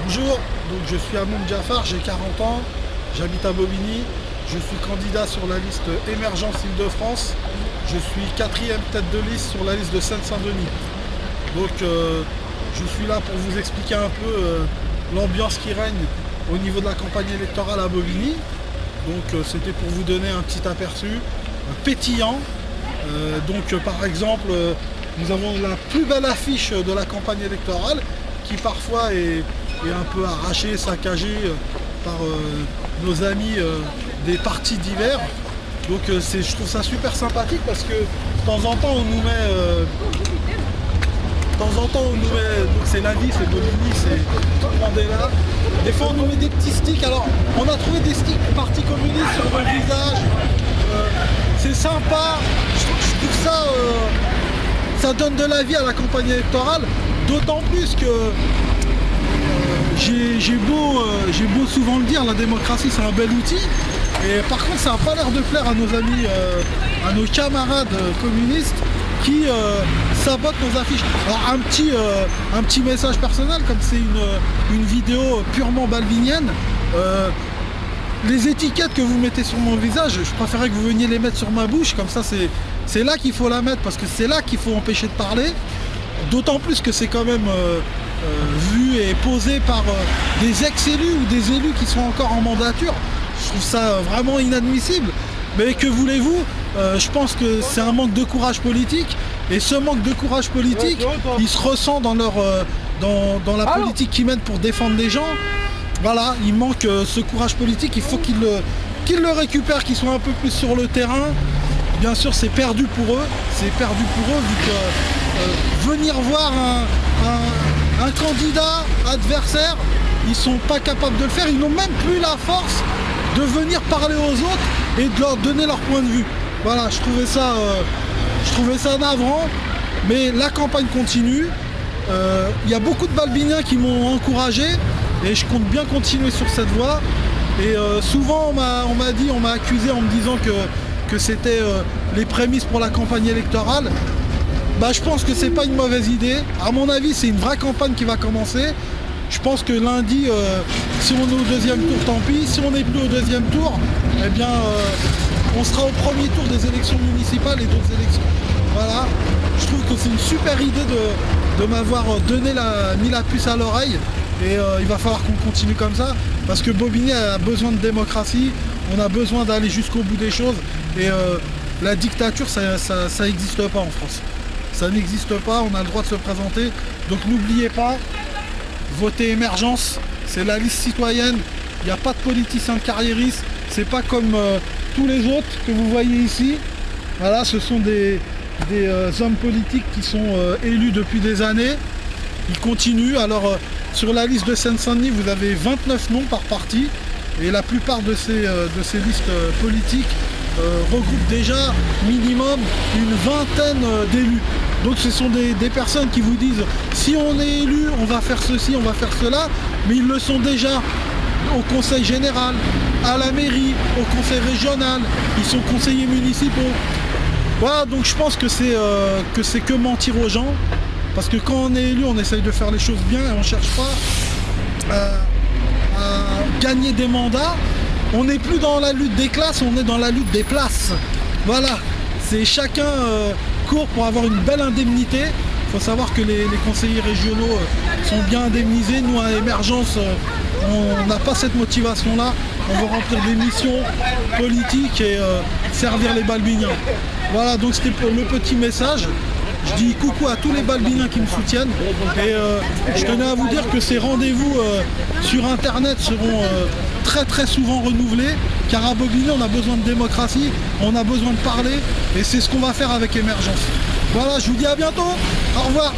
Bonjour, donc je suis Amoun Jafar, j'ai 40 ans, j'habite à Bobigny, je suis candidat sur la liste Émergence Île-de-France, je suis 4e tête de liste sur la liste de Seine-Saint-Denis. Donc je suis là pour vous expliquer un peu l'ambiance qui règne au niveau de la campagne électorale à Bobigny. Donc c'était pour vous donner un petit aperçu pétillant. Par exemple, nous avons la plus belle affiche de la campagne électorale qui parfois est un peu arrachée, saccagée par nos amis des partis divers. Donc je trouve ça super sympathique parce que de temps en temps on nous met donc c'est la vie, c'est Bobigny, c'est Mandela. Des fois on nous met des petits sticks. Alors on a trouvé des sticks du Parti communiste sur le visage. C'est sympa. Je trouve ça ça donne de la vie à la campagne électorale. D'autant plus que j'ai beau souvent le dire, la démocratie c'est un bel outil. Et par contre ça n'a pas l'air de plaire à nos amis, à nos camarades communistes qui sabotent nos affiches. Alors un petit message personnel, comme c'est une vidéo purement balbinienne, les étiquettes que vous mettez sur mon visage, je préférerais que vous veniez les mettre sur ma bouche, comme ça c'est là qu'il faut la mettre, parce que c'est là qu'il faut empêcher de parler. D'autant plus que c'est quand même vu et posé par des ex-élus ou des élus qui sont encore en mandature. Je trouve ça vraiment inadmissible. Mais que voulez-vous, je pense que c'est un manque de courage politique. Et ce manque de courage politique, il se ressent dans la politique qu'ils mènent pour défendre les gens. Voilà, il manque ce courage politique, il faut qu'ils le récupèrent, qu'ils soient un peu plus sur le terrain. Bien sûr, c'est perdu pour eux, vu que venir voir un candidat adversaire, ils sont pas capables de le faire, ils n'ont même plus la force de venir parler aux autres et de leur donner leur point de vue. Voilà, je trouvais ça navrant, mais la campagne continue. Il y a beaucoup de balbiniens qui m'ont encouragé et je compte bien continuer sur cette voie. Et souvent on m'a accusé en me disant que c'était les prémices pour la campagne électorale. Je pense que c'est pas une mauvaise idée. À mon avis, c'est une vraie campagne qui va commencer. Je pense que lundi, si on est au deuxième tour, tant pis. Si on n'est plus au deuxième tour, eh bien, on sera au premier tour des élections municipales et d'autres élections. Voilà. Je trouve que c'est une super idée de m'avoir mis la puce à l'oreille. Et il va falloir qu'on continue comme ça. Parce que Bobigny a besoin de démocratie. On a besoin d'aller jusqu'au bout des choses. Et la dictature, ça n'existe pas en France. Ça n'existe pas, on a le droit de se présenter. Donc n'oubliez pas, votez Émergence, c'est la liste citoyenne. Il n'y a pas de politiciens de carriéristes. C'est pas comme tous les autres que vous voyez ici. Voilà, ce sont des hommes politiques qui sont élus depuis des années. Ils continuent. Alors sur la liste de Seine-Saint-Denis, vous avez 29 noms par parti. Et la plupart de ces listes politiques regroupent déjà minimum une vingtaine d'élus. Donc ce sont des personnes qui vous disent si on est élu, on va faire ceci, on va faire cela, mais ils le sont déjà au conseil général, à la mairie, au conseil régional, ils sont conseillers municipaux. Voilà, donc je pense que c'est que mentir aux gens, parce que quand on est élu, on essaye de faire les choses bien et on ne cherche pas à gagner des mandats. On n'est plus dans la lutte des classes, on est dans la lutte des places. Voilà, c'est chacun court pour avoir une belle indemnité. Il faut savoir que les conseillers régionaux sont bien indemnisés. Nous, à Émergence, on n'a pas cette motivation-là. On veut remplir des missions politiques et servir les balbiniens. Voilà, donc c'était pour le petit message. Je dis coucou à tous les balbiniens qui me soutiennent et je tenais à vous dire que ces rendez-vous sur internet seront très souvent renouvelés, car à Bobigny on a besoin de démocratie, on a besoin de parler et c'est ce qu'on va faire avec Émergence. Voilà, je vous dis à bientôt, au revoir.